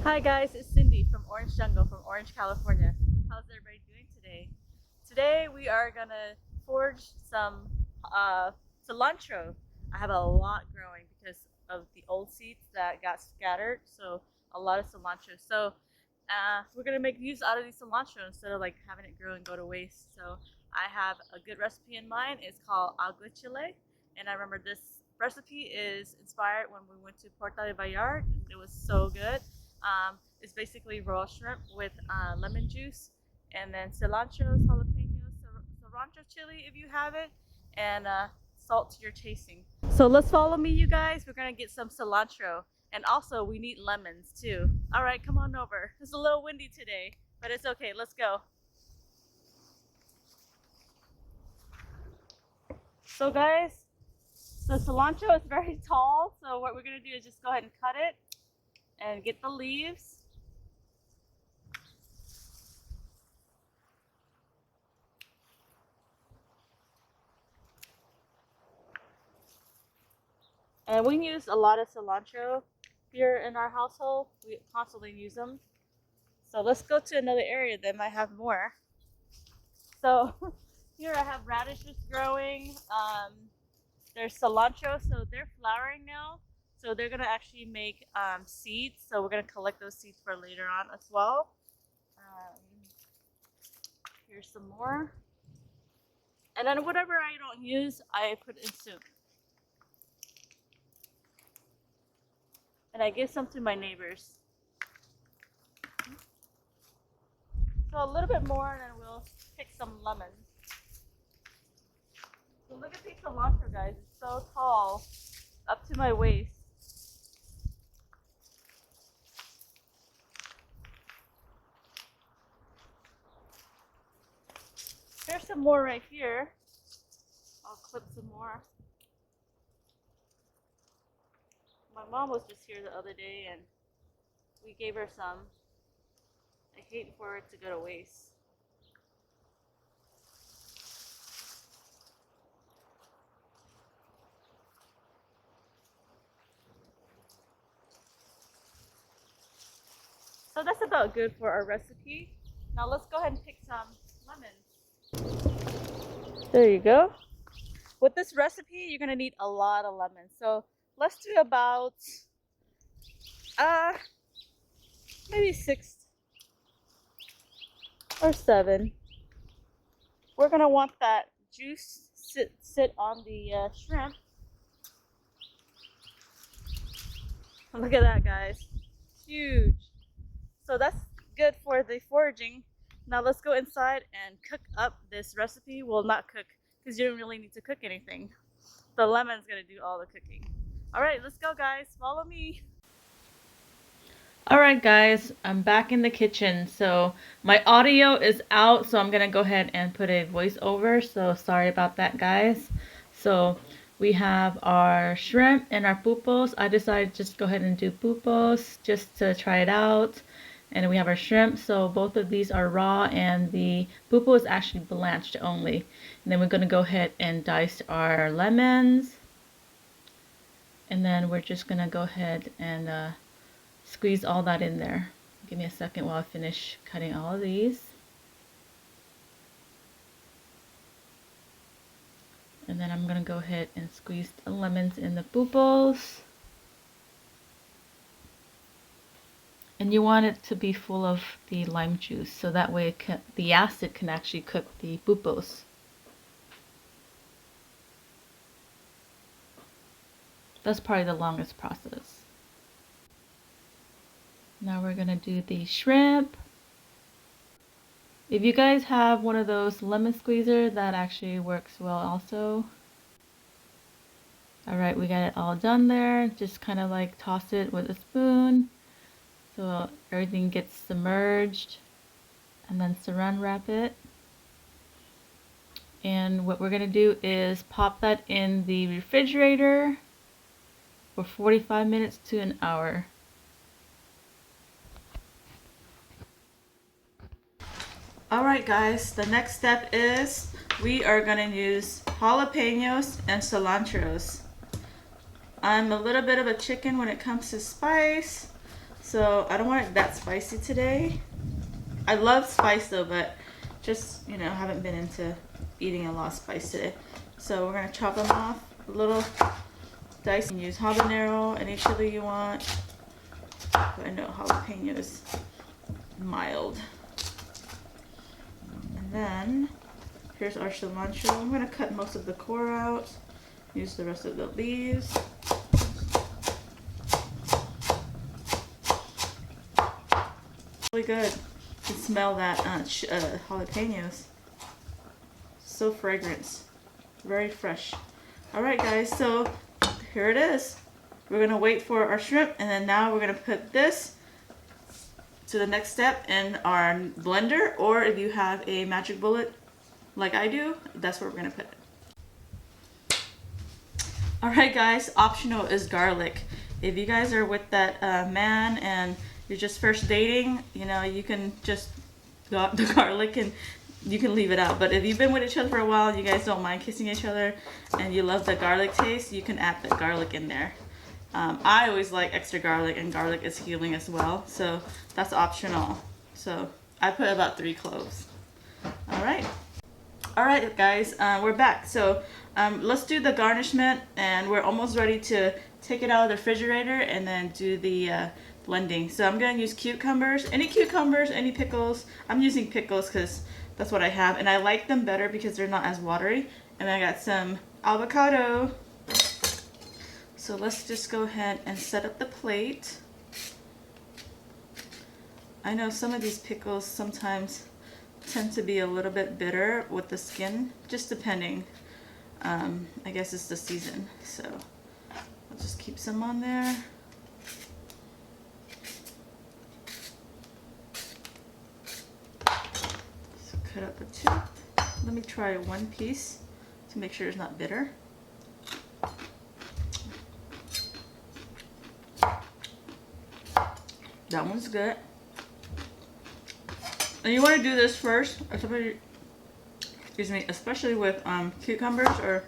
Hi guys, it's Cindy from Orange Jungle from Orange, California. How's everybody doing today? Today we are gonna forage some uh, cilantro. I have a lot growing because of the old seeds that got scattered, so a lot of cilantro. So we're gonna make use out of these cilantro instead of like having it grow and go to waste. So I have a good recipe in mind. It's called Aguachile, and I remember this recipe is inspired when we went to Puerto Vallarta. It was so good. It's basically raw shrimp with lemon juice, and then cilantro, jalapenos, cilantro chili if you have it, and salt to your tasting. So let's follow me, you guys. We're gonna get some cilantro, and also we need lemons too. All right, come on over. It's a little windy today, but it's okay. Let's go. So guys, the cilantro is very tall, so what we're gonna do is just go ahead and cut it and get the leaves. And we use a lot of cilantro here in our household. We constantly use them. So let's go to another area that might have more. So here I have radishes growing. There's cilantro, so they're flowering now. So they're gonna actually make seeds. So we're gonna collect those seeds for later on as well. Um, Here's some more. And then whatever I don't use, I put in soup. And I give some to my neighbors. So a little bit more, and then we'll pick some lemons. So look at these cilantro, guys. It's so tall, up to my waist. There's some more right here. I'll clip some more. My mom was just here the other day, and we gave her some. I hate for it to go to waste. So that's about good for our recipe. Now let's go ahead and pick some lemons. There you go. With this recipe, you're gonna need a lot of lemons. So let's do about maybe 6 or 7. We're gonna want that juice sit on the shrimp. Look at that, guys. Huge. So that's good for the foraging. Now let's go inside and cook up this recipe. Well, not cook, because you don't really need to cook anything. The lemon's gonna do all the cooking. All right, let's go, guys. Follow me. All right, guys, I'm back in the kitchen. So my audio is out, so I'm gonna go ahead and put a voiceover. So sorry about that, guys. So we have our shrimp and our pupos. I decided to just go ahead and do pupos just to try it out. And we have our shrimp. So both of these are raw, and the pupo is actually blanched only. And then we're gonna go ahead and dice our lemons. And then we're just gonna go ahead and squeeze all that in there. Give me a second while I finish cutting all of these. And then I'm gonna go ahead and squeeze the lemons in the pupos. And you want it to be full of the lime juice, so that way the acid can actually cook the pupos. That's probably the longest process. Now we're gonna do the shrimp. If you guys have one of those lemon squeezer, that actually works well also. Alright, we got it all done there. Just kind of like toss it with a spoon so everything gets submerged, and then saran wrap it. And what we're gonna do is pop that in the refrigerator for 45 minutes to an hour. Alright guys, the next step is we are going to use jalapenos and cilantros. I'm a little bit of a chicken when it comes to spice, So I don't want it that spicy today. I love spice though, but just, you know, haven't been into eating a lot of spice today. So we're gonna chop them off a little dice. You can use habanero, any chili you want. But I know jalapeno is mild. And then here's our cilantro. I'm gonna cut most of the core out. Use the rest of the leaves. Really good. You can smell that jalapenos. So fragrant. Very fresh. Alright guys, so here it is. We're gonna wait for our shrimp, and then now we're gonna put this to the next step in our blender, or if you have a magic bullet like I do, that's where we're gonna put it. Alright guys, optional is garlic. If you guys are with that man and you're just first dating, you know, you can just go up the garlic and you can leave it out. But if you've been with each other for a while, you guys don't mind kissing each other and you love the garlic taste, you can add the garlic in there. I always like extra garlic, and garlic is healing as well, so that's optional. So I put about 3 cloves. Alright guys, we're back. So let's do the garnishment, and we're almost ready to take it out of the refrigerator and then do the blending. So I'm going to use cucumbers, any pickles. I'm using pickles because that's what I have, and I like them better because they're not as watery. And I got some avocado. So let's just go ahead and set up the plate. I know some of these pickles sometimes tend to be a little bit bitter with the skin, just depending. I guess it's the season, so I'll just keep some on there. So cut up the tip. Let me try one piece to make sure it's not bitter. That one's good. And you want to do this first, especially with cucumbers or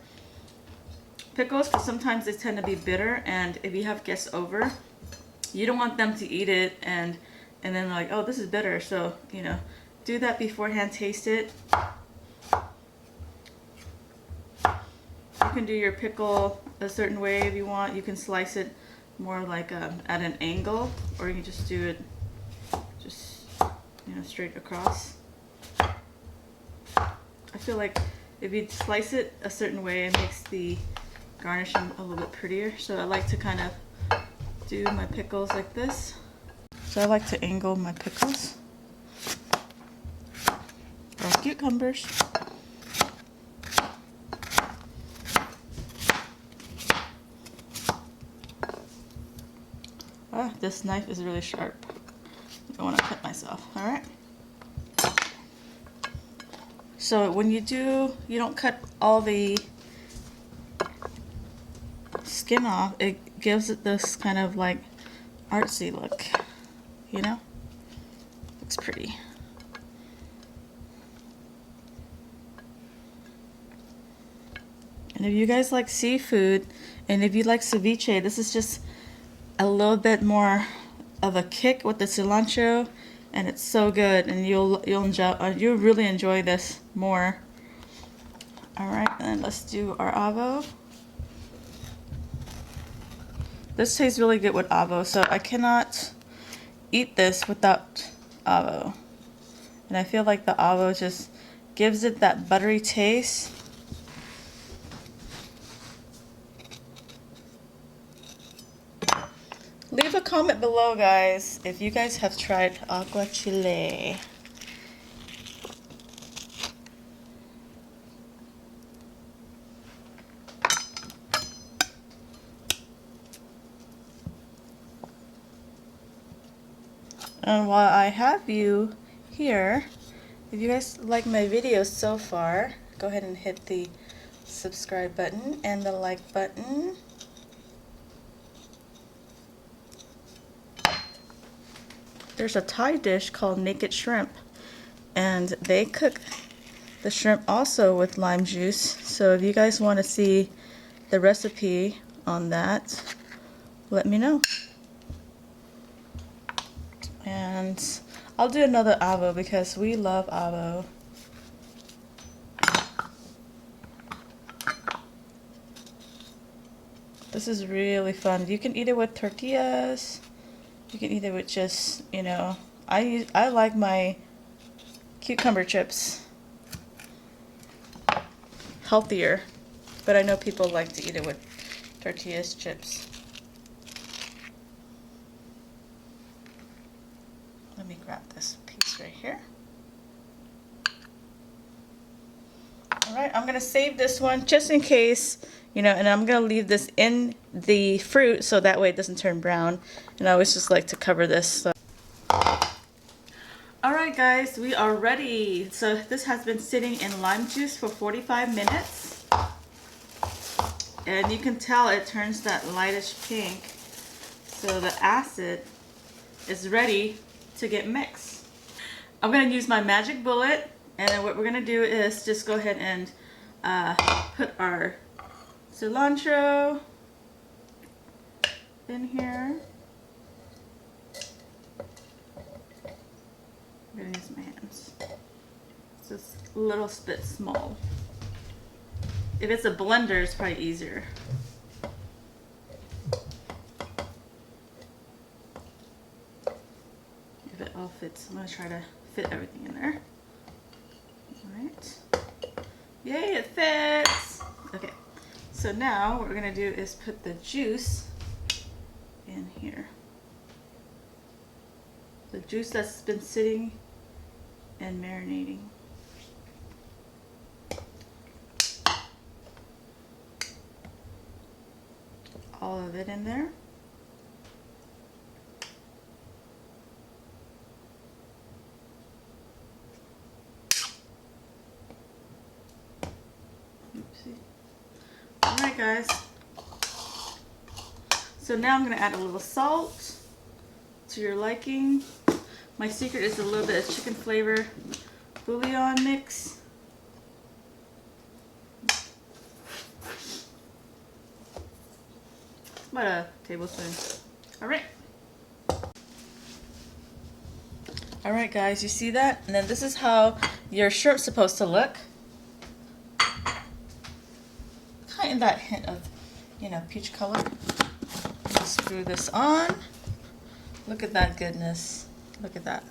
pickles, because sometimes they tend to be bitter, and if you have guests over, you don't want them to eat it and then like, oh, this is bitter. So, you know, do that beforehand, taste it. You can do your pickle a certain way if you want. You can slice it more like at an angle, or you can just do it just, you know, straight across. I feel like if you slice it a certain way, it makes the garnishing a little bit prettier. So I like to kind of do my pickles like this. So I like to angle my pickles or cucumbers. Ah, this knife is really sharp. I don't want to cut myself. Alright. So when you do, you don't cut all the skin off. It gives it this kind of like artsy look, you know? Looks pretty. And if you guys like seafood, and if you like ceviche, this is just a little bit more of a kick with the cilantro, and it's so good, and you'll really enjoy this more. All right, and let's do our avo. This tastes really good with avo, so I cannot eat this without avo, and I feel like the avo just gives it that buttery taste. Leave a comment below, guys, if you guys have tried aguachile. And while I have you here, if you guys like my videos so far, go ahead and hit the subscribe button and the like button. There's a Thai dish called naked shrimp, and they cook the shrimp also with lime juice. So if you guys want to see the recipe on that, let me know. And I'll do another avo because we love avo. This is really fun. You can eat it with tortillas. You can eat it with just, you know, I like my cucumber chips healthier, but I know people like to eat it with tortillas chips. Let me grab this piece right here. Alright, I'm gonna save this one just in case, you know, and I'm gonna leave this in the fruit so that way it doesn't turn brown. And I always just like to cover this. So. Alright guys, we are ready. So this has been sitting in lime juice for 45 minutes. And you can tell it turns that lightish pink. So the acid is ready to get mixed. I'm going to use my magic bullet, and then what we're going to do is just go ahead and put our cilantro in here. I'm going to use my hands. It's just a little bit small. If it's a blender, it's probably easier. If it all fits, I'm going to try to fit everything in there. Alright. Yay, it fits! Okay, so now what we're going to do is put the juice in here. The juice that's been sitting and marinating. All of it in there. Oopsie. Alright guys. So now I'm going to add a little salt to your liking. My secret is a little bit of chicken flavor bouillon mix. About a tablespoon. Alright. Alright guys, you see that? And then this is how your shrimp's supposed to look. Kind of that hint of, you know, peach color. Screw this on. Look at that goodness. Look at that.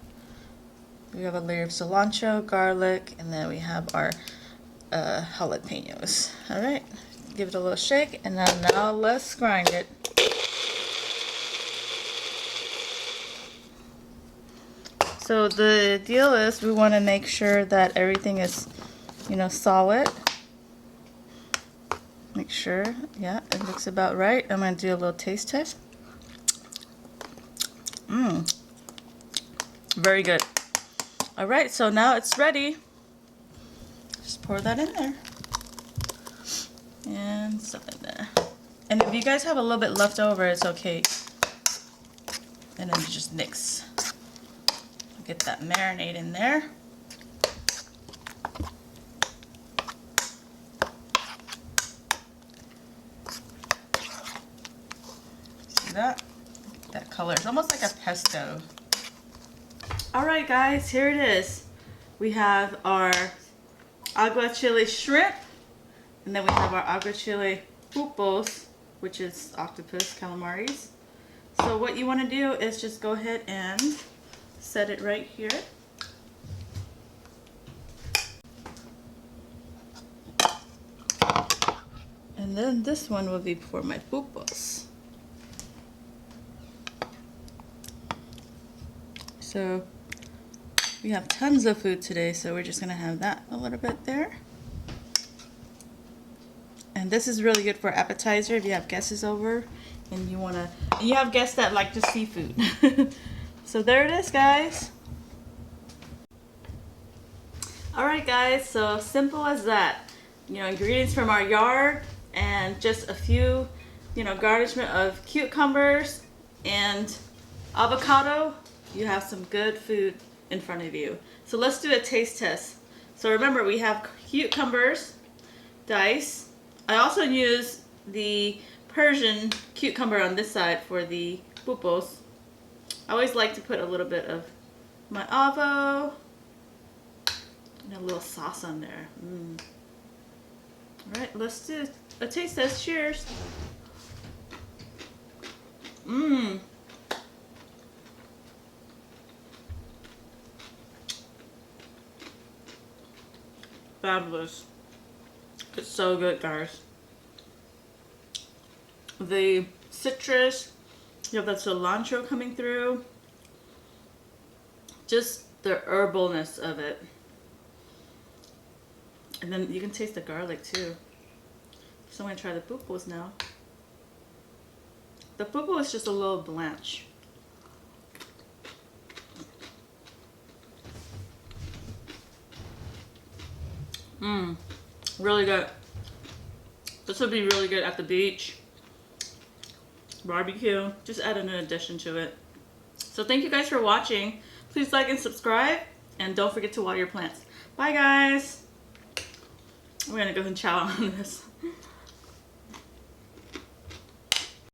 We have a layer of cilantro, garlic, and then we have our jalapenos. Alright. Give it a little shake, and then now let's grind it. So the deal is we want to make sure that everything is, you know, solid. Make sure, yeah, it looks about right. I'm going to do a little taste test. Very good. Alright, so now it's ready. Just pour that in there. And stuff in there. And if you guys have a little bit left over, it's okay. And then you just mix. Get that marinade in there. See that? That color. It's almost like a pesto. Alright guys, here it is. We have our aguachile shrimp. And then we have our aguachile pulpos, which is octopus, calamaris. So what you want to do is just go ahead and set it right here. And then this one will be for my pulpos. So we have tons of food today, so we're just going to have that a little bit there. And this is really good for appetizer if you have guests over and you have guests that like the seafood. So there it is, guys. Alright guys, so simple as that. You know, ingredients from our yard and just a few, you know, garnishment of cucumbers and avocado. You have some good food in front of you. So let's do a taste test. So remember, we have cucumbers, diced. I also use the Persian cucumber on this side for the pulpos. I always like to put a little bit of my avo and a little sauce on there. All right, let's do a taste test. Cheers. Fabulous. It's so good, guys. The citrus, you have that cilantro coming through. Just the herbalness of it. And then you can taste the garlic too. So I'm gonna try the pupus now. The pupu is just a little blanch. Really good. This would be really good at the beach, barbecue. Just add an addition to it. So thank you guys for watching. Please like and subscribe, and don't forget to water your plants. Bye guys. We're gonna go and chow on this.